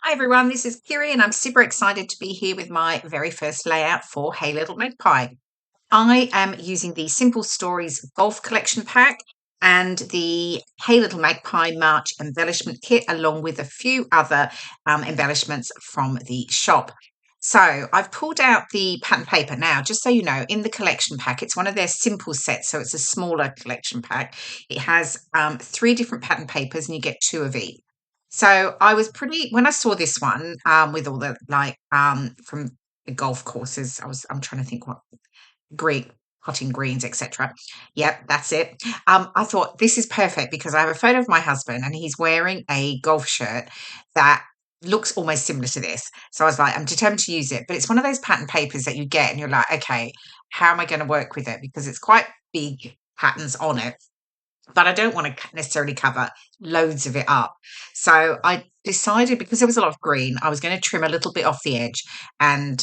Hi everyone, this is Kirei and I'm super excited to be here with my very first layout for Hey Little Magpie. I am using the Simple Stories Golf Collection Pack and the Hey Little Magpie March Embellishment Kit along with a few other embellishments from the shop. So I've pulled out the pattern paper now, just so you know, in the collection pack, it's one of their simple sets, so it's a smaller collection pack. It has 3 different pattern papers and you get 2 of each. So I was when I saw this one with all the from the golf courses, I'm trying to think what green, potting greens, etc. Yep, that's it. I thought this is perfect because I have a photo of my husband and he's wearing a golf shirt that looks almost similar to this. So I was like, I'm determined to use it. But it's one of those pattern papers that you get and you're like, okay, how am I going to work with it? Because it's quite big patterns on it, but I don't want to necessarily cover loads of it up. So I decided, because there was a lot of green, I was going to trim a little bit off the edge and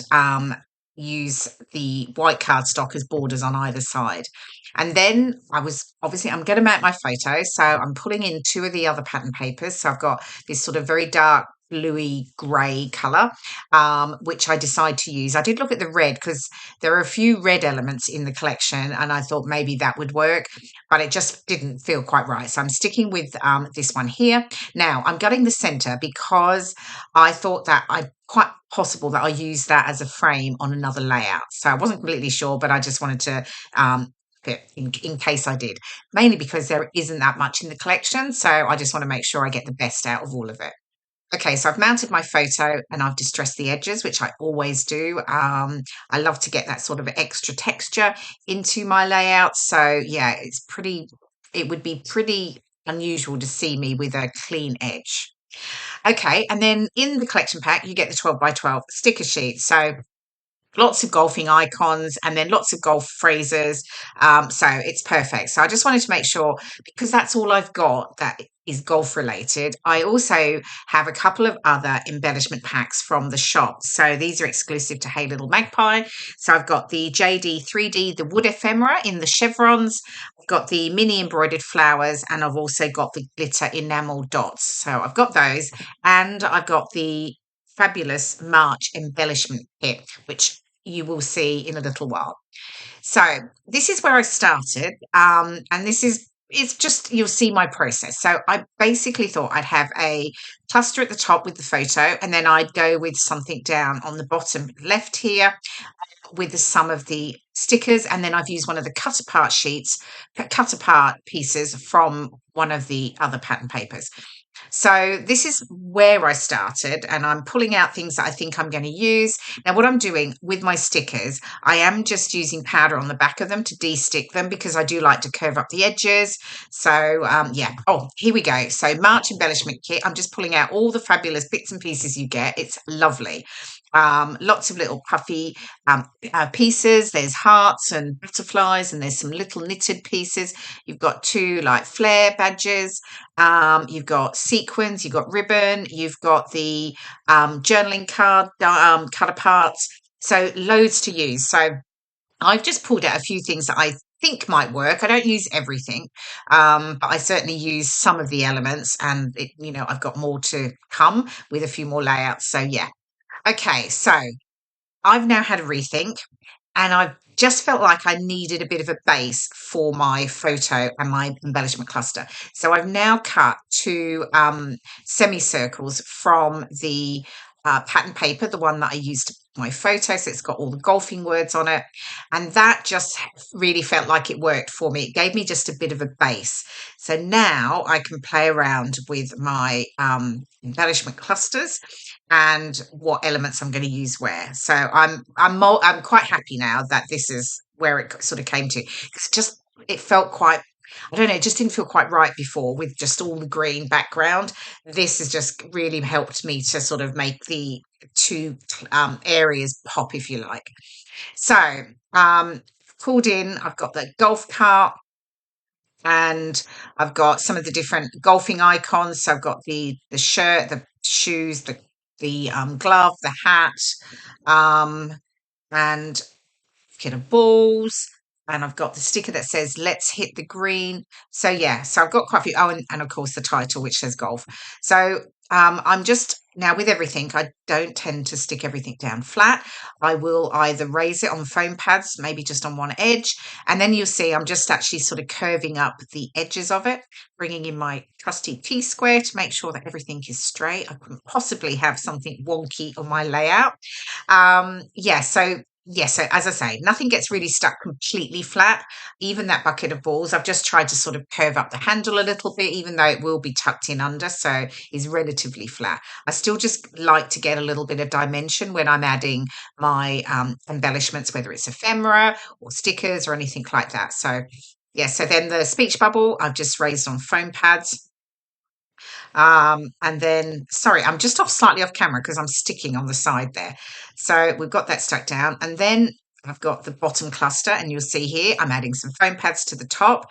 use the white cardstock as borders on either side. And then I'm going to mount my photo. So I'm pulling in 2 of the other pattern papers. So I've got this sort of very dark bluey grey colour, which I decide to use. I did look at the red because there are a few red elements in the collection and I thought maybe that would work, but it just didn't feel quite right. So I'm sticking with this one here. Now I'm gutting the centre because I thought that quite possible that I use that as a frame on another layout. So I wasn't completely sure, but I just wanted to in case I did, mainly because there isn't that much in the collection. So I just want to make sure I get the best out of all of it. Okay, so I've mounted my photo and I've distressed the edges, which I always do. I love to get that sort of extra texture into my layout. So yeah, it would be pretty unusual to see me with a clean edge. Okay, and then in the collection pack, you get the 12 by 12 sticker sheet. So lots of golfing icons and then lots of golf phrases. So it's perfect. So I just wanted to make sure, because that's all I've got that is golf related. I also have a couple of other embellishment packs from the shop. So these are exclusive to Hey Little Magpie. So I've got the JD3D, the Wood Ephemera in the chevrons. I've got the mini embroidered flowers and I've also got the glitter enamel dots. So I've got those and I've got the fabulous March embellishment kit, which you will see in a little while. So this is where I started, and this is it's just you'll see my process. So I basically thought I'd have a cluster at the top with the photo, and then I'd go with something down on the bottom left here with some of the stickers, and then I've used one of the cut apart pieces from one of the other pattern papers. So this is where I started, and I'm pulling out things that I think I'm going to use. Now, what I'm doing with my stickers, I am just using powder on the back of them to de-stick them because I do like to curve up the edges. So yeah. Oh, here we go. So March embellishment kit. I'm just pulling out all the fabulous bits and pieces you get. It's lovely. Lots of little puffy pieces. There's hearts and butterflies, and there's some little knitted pieces. You've got 2 like flare badges. You've got sequins, you've got ribbon, you've got the journaling card cut apart. So loads to use. So I've just pulled out a few things that I think might work. I don't use everything, but I certainly use some of the elements, and I've got more to come with a few more layouts. So yeah. Okay, so I've now had a rethink and I've just felt like I needed a bit of a base for my photo and my embellishment cluster. So I've now cut 2 semicircles from the pattern paper, the one that I used for my photo. So it's got all the golfing words on it. And that just really felt like it worked for me. It gave me just a bit of a base. So now I can play around with my embellishment clusters and what elements I'm going to use where. So I'm quite happy now that this is where it sort of came to, because it felt quite, I don't know, it just didn't feel quite right before with just all the green background. This has just really helped me to sort of make the 2 areas pop, if you like. So pulled in, I've got the golf cart and I've got some of the different golfing icons. So I've got the shirt, the shoes, the glove, the hat, um, and kit of balls. And I've got the sticker that says "Let's hit the green." So yeah, so I've got quite a few. Oh, and of course the title which says golf. So I'm just Now, with everything, I don't tend to stick everything down flat. I will either raise it on foam pads, maybe just on one edge, and then you'll see I'm just actually sort of curving up the edges of it, bringing in my trusty T-square to make sure that everything is straight. I couldn't possibly have something wonky on my layout. So as I say, nothing gets really stuck completely flat. Even that bucket of balls, I've just tried to sort of curve up the handle a little bit, even though it will be tucked in under, so it's relatively flat. I still just like to get a little bit of dimension when I'm adding my embellishments, whether it's ephemera or stickers or anything like that. So yeah, so then the speech bubble I've just raised on foam pads. And then, sorry, I'm just slightly off camera because I'm sticking on the side there. So we've got that stuck down. And then I've got the bottom cluster, and you'll see here I'm adding some foam pads to the top.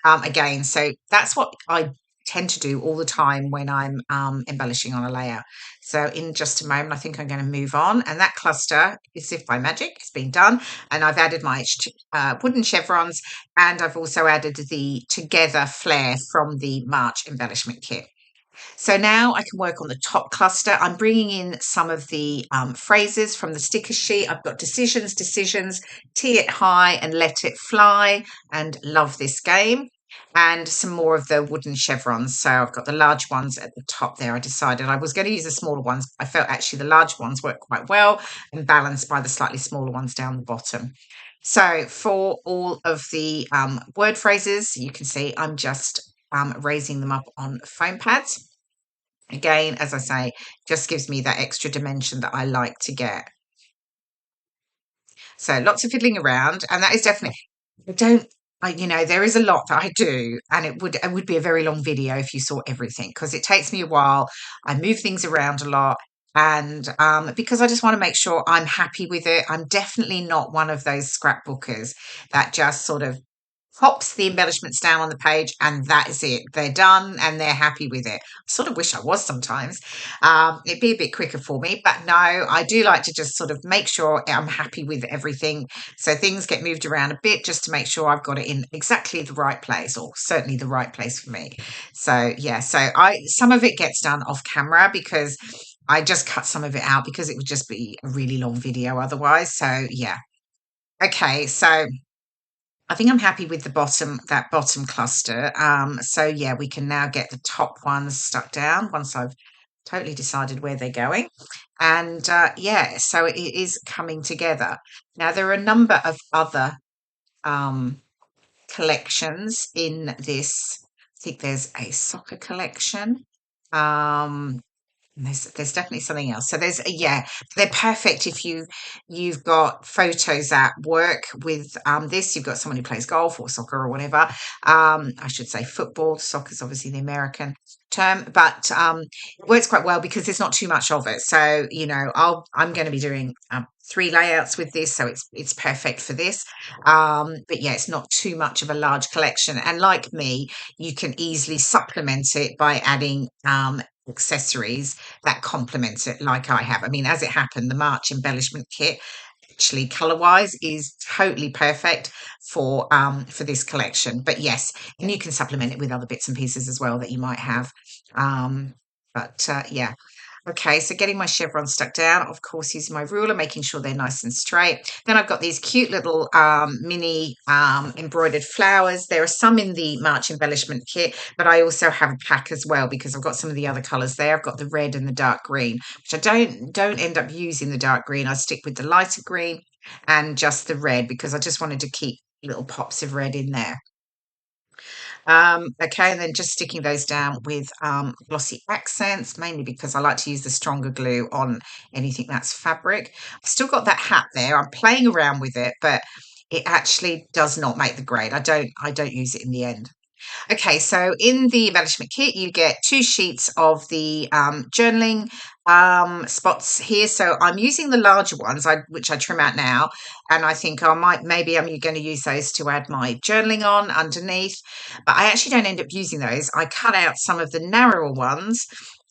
Again, so that's what I tend to do all the time when I'm embellishing on a layout. So in just a moment, I think I'm going to move on. And that cluster, as if by magic, has been done. And I've added my wooden chevrons, and I've also added the Together flare from the March embellishment kit. So now I can work on the top cluster. I'm bringing in some of the phrases from the sticker sheet. I've got decisions, tee it high and let it fly, and love this game. And some more of the wooden chevrons. So I've got the large ones at the top there. I decided I was going to use the smaller ones. I felt actually the large ones work quite well and balanced by the slightly smaller ones down the bottom. So for all of the word phrases, you can see I'm just raising them up on foam pads. Again, as I say, just gives me that extra dimension that I like to get. So lots of fiddling around, and that is definitely, I don't, there is a lot that I do, and it would be a very long video if you saw everything, because it takes me a while. I move things around a lot, and because I just want to make sure I'm happy with it. I'm definitely not one of those scrapbookers that just sort of pops the embellishments down on the page and that is it. They're done and they're happy with it. I sort of wish I was sometimes. It'd be a bit quicker for me, but no, I do like to just sort of make sure I'm happy with everything. So things get moved around a bit just to make sure I've got it in exactly the right place, or certainly the right place for me. So yeah, so some of it gets done off camera because I just cut some of it out because it would just be a really long video otherwise. So yeah. Okay, so I think I'm happy with that bottom cluster. So yeah, we can now get the top ones stuck down once I've totally decided where they're going. And yeah, so it is coming together. Now there are a number of other um, collections in this. I think there's a soccer collection. Um, there's definitely something else. So yeah, they're perfect if you've got photos at work with this. You've got someone who plays golf or soccer or whatever. I should say football. Soccer's obviously the American term, but it works quite well because there's not too much of it. So I'm going to be doing 3 layouts with this, so it's perfect for this. But yeah, it's not too much of a large collection. And like me, you can easily supplement it by adding accessories that complement it, like I have. I mean, as it happened, the March embellishment kit actually color wise is totally perfect for this collection. But yes, and you can supplement it with other bits and pieces as well that you might have. Yeah. Okay, so getting my chevrons stuck down, of course, using my ruler, making sure they're nice and straight. Then I've got these cute little mini embroidered flowers. There are some in the March embellishment kit, but I also have a pack as well because I've got some of the other colours there. I've got the red and the dark green, which I don't end up using the dark green. I stick with the lighter green and just the red because I just wanted to keep little pops of red in there. Okay, and then just sticking those down with glossy accents, mainly because I like to use the stronger glue on anything that's fabric. I've still got that hat there. I'm playing around with it, but it actually does not make the grade. I don't use it in the end. Okay, so in the embellishment kit, you get 2 sheets of the journaling spots here. So I'm using the larger ones, which I trim out now, and I think maybe I'm going to use those to add my journaling on underneath. But I actually don't end up using those. I cut out some of the narrower ones.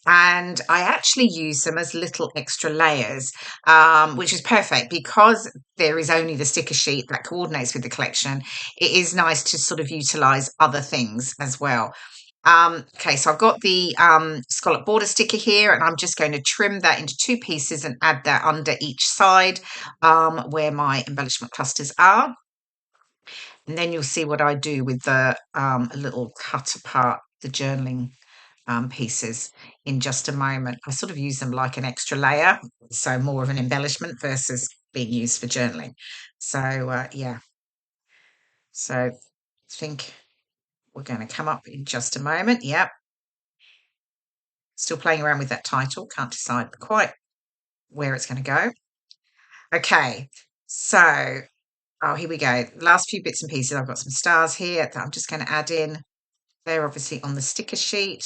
And I actually use them as little extra layers, which is perfect because there is only the sticker sheet that coordinates with the collection. It is nice to sort of utilize other things as well. Okay, so I've got the scallop border sticker here, and I'm just going to trim that into two pieces and add that under each side where my embellishment clusters are. And then you'll see what I do with the little cut apart, the journaling pieces in just a moment. I sort of use them like an extra layer, so more of an embellishment versus being used for journaling. So, yeah, so I think we're going to come up in just a moment. Yep. Still playing around with that title. Can't decide quite where it's going to go. Okay. So, oh, here we go. Last few bits and pieces. I've got some stars here that I'm just going to add in. They're obviously on the sticker sheet.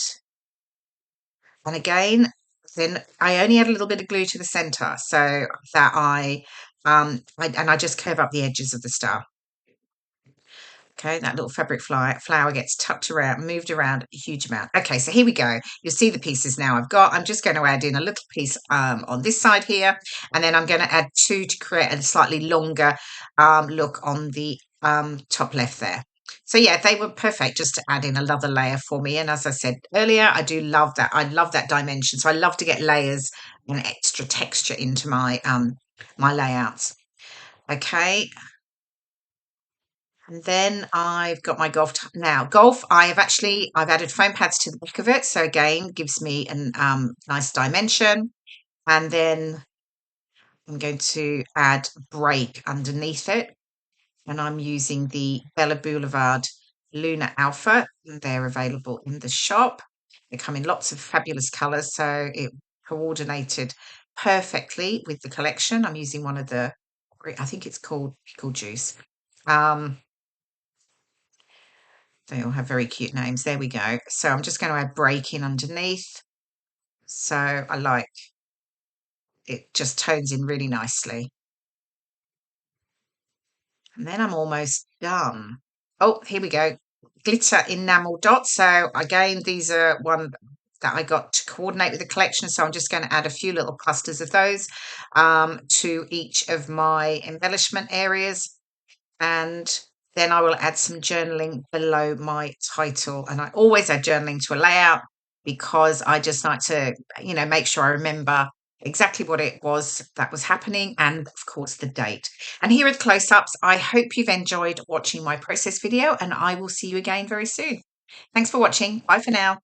And again, then I only add a little bit of glue to the center so that I just curve up the edges of the star. Okay, that little fabric flower gets tucked around, moved around a huge amount. Okay, so here we go. You'll see the pieces now I've got. I'm just going to add in a little piece on this side here, and then I'm going to add two to create a slightly longer look on the top left there. So yeah, they were perfect just to add in another layer for me. And as I said earlier, I do love that. I love that dimension. So I love to get layers and extra texture into my my layouts. Okay, and then I've got my golf now. Golf, I've added foam pads to the back of it, so again gives me an nice dimension. And then I'm going to add break underneath it, and I'm using the Bella Boulevard Luna Alpha. They're available in the shop. They come in lots of fabulous colours, so it coordinated perfectly with the collection. I'm using one of the, I think it's called Pickle Juice. They all have very cute names. There we go. So I'm just going to add break in underneath. So I like it, just tones in really nicely. And then I'm almost done. Oh, here we go. Glitter enamel dots. So again, these are one that I got to coordinate with the collection. So I'm just going to add a few little clusters of those to each of my embellishment areas. And then I will add some journaling below my title. And I always add journaling to a layout because I just like to, make sure I remember exactly what it was that was happening and, of course, the date. And here are the close-ups. I hope you've enjoyed watching my process video, and I will see you again very soon. Thanks for watching. Bye for now.